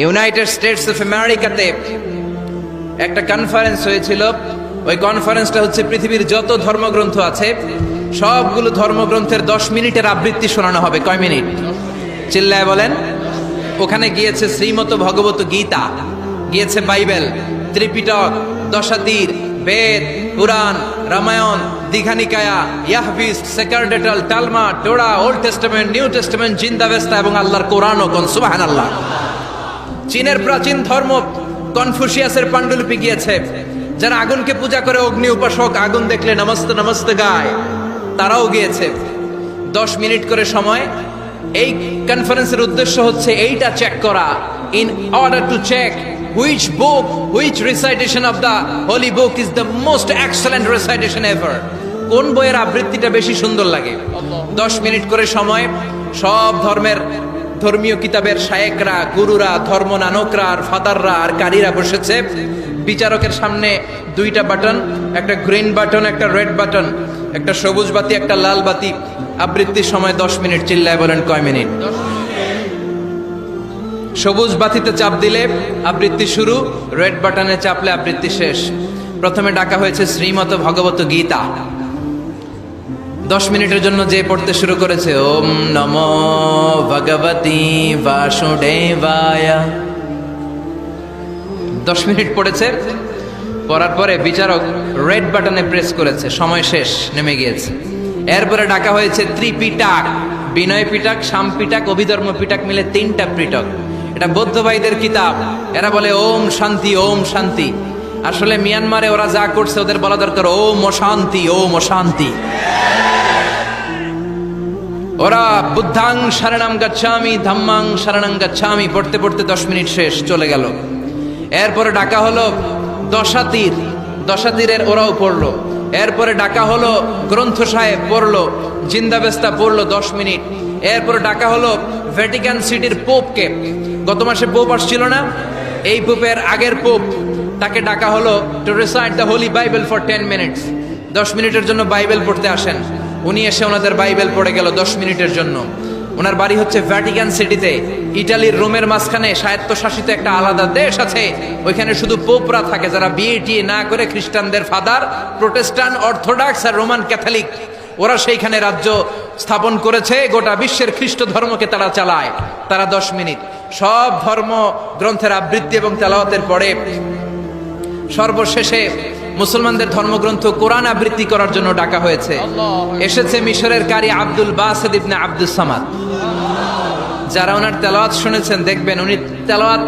United states of আমেরিকাতে একটা conference হয়েছিল। ওই কনফারেন্সটা হচ্ছে পৃথিবীর যত ধর্মগ্রন্থ আছে সবগুলো ধর্মগ্রন্থের 10 মিনিটের আবৃত্তি শোনানো হবে। কয় মিনিট? চিল্লায় বলেন। ওখানে গিয়েছে শ্রীমত ভগবত গীতা, গিয়েছে বাইবেল, ত্রিপিটক, দশাতীর, বেদ, পুরাণ, রামায়ণ, দীঘানিকায়া, ইয়াহবিস, সেকারডেটাল, Talmud, Torah, Old Testament, New Testament, Zendavesta এবং আল্লাহর কোরআনও। কোন সুবহানাল্লাহ। চীনের প্রাচীন ধর্ম কনফুসিয়াসের পাণ্ডুলিপি গিয়েছে। যারা আগুনকে পূজা করে, অগ্নি উপাসক, আগুন দেখলে নমস্তে নমস্তে গায়, তারাও গিয়েছে। 10 মিনিট করে সময়। এই কনফারেন্সের উদ্দেশ্য হচ্ছে এইটা চেক করা, in order to check which book, which recitation of the holy book is the most excellent recitation ever. কোন বইয়ের আবৃত্তিটা বেশি সুন্দর লাগে। 10 মিনিট করে সময়। সব ধর্মের ধর্মীয় কিতাবের শায়েকরা, গুরুরা, ধর্ম নানকরা আর ফাদাররা আর কারীরা বসেছে। বিচারকের সামনে 2টা বাটন, একটা গ্রিন বাটন, একটা রেড বাটন, একটা সবুজ বাতি, একটা লাল বাতি। আবৃত্তির সময় 10 মিনিট। চিল্লায় বলেন কয় মিনিট? সবুজ বাতিতে চাপ দিলে আবৃত্তি শুরু, রেড বাটনে চাপলে আবৃত্তি শেষ। প্রথমে ডাকা হয়েছে শ্রীমত ভগবত গীতা। 10 মিনিটের জন্য যে পড়তে শুরু করেছে, ওম নমো ভগবতি বাসুদেবায়। 10 মিনিট পড়েছে। পড়ার পরে বিচারক রেড বাটনে প্রেস করেছে, সময় শেষ, নেমে গিয়েছে। এরপরে ডাকা হয়েছে ত্রিপিটক, বিনয় পিটক, শাম পিটক, অভিধর্ম পিটক মিলে 3টা পিটক। এটা বৌদ্ধ ভাইদের কিতাব। এরা বলে ওম শান্তি, ওম শান্তি। আসলে মিয়ানমারে ওরা যা করছে ওদের বলা দরকার ওম অশান্তি, ওম অশান্তি। ওরা বুদ্ধাং শরণং গচ্ছামি, ধাম্মাং শরণং গচ্ছামি পড়তে পড়তে 10 মিনিট শেষ, চলে গেল। এরপরে ডাকা হলো দশাতীর, দশাতীরের ওরাও পড়লো। এরপরে ডাকা হলো গ্রন্থ সাহেব, পড়লো। জিন্দাবেস্তা পড়লো 10 মিনিট। এরপরে ডাকা হলো ভ্যাটিকান সিটির পোপকে। গত মাসে পোপ আসছিল না? এই পোপের আগের পোপ, তাকে ডাকা হলো to recite the Holi Bible for 10 minutes. 10 মিনিটের জন্য বাইবেল পড়তে আসেন। উনি এসে ওনাদের বাইবেল পড়ে গেল 10 মিনিটের জন্য। ওনার বাড়ি হচ্ছে ভ্যাটিকান সিটিতে, ইটালির রোমের মাঝখানে স্বায়ত্তশাসিত একটা আলাদা দেশ আছে। ওইখানে শুধু পোপরা থাকে, যারা বিয়ে টিয়ে না করে খ্রিস্টানদের ফাদার, প্রোটেস্ট্যান্ট, অর্থোডক্স আর রোমান ক্যাথলিক, ওরা সেইখানে রাজ্য স্থাপন করেছে। গোটা বিশ্বের খ্রিস্ট ধর্মকে তারা চালায়। তারা 10 মিনিট সব ধর্ম গ্রন্থের আবৃত্তি এবং তেলাওয়াতের পরে সর্বশেষে মুসলমানদের ধর্মগ্রন্থ কোরআন আবৃত্তি করার জন্য ডাকা হয়েছে। এসেছে মিশরের কারি আব্দুল বাসিত ইবনে আব্দুস সামাদ। যারা ওনার তেলাওয়াত শুনেছেন দেখবেন উনি তেলাওয়াত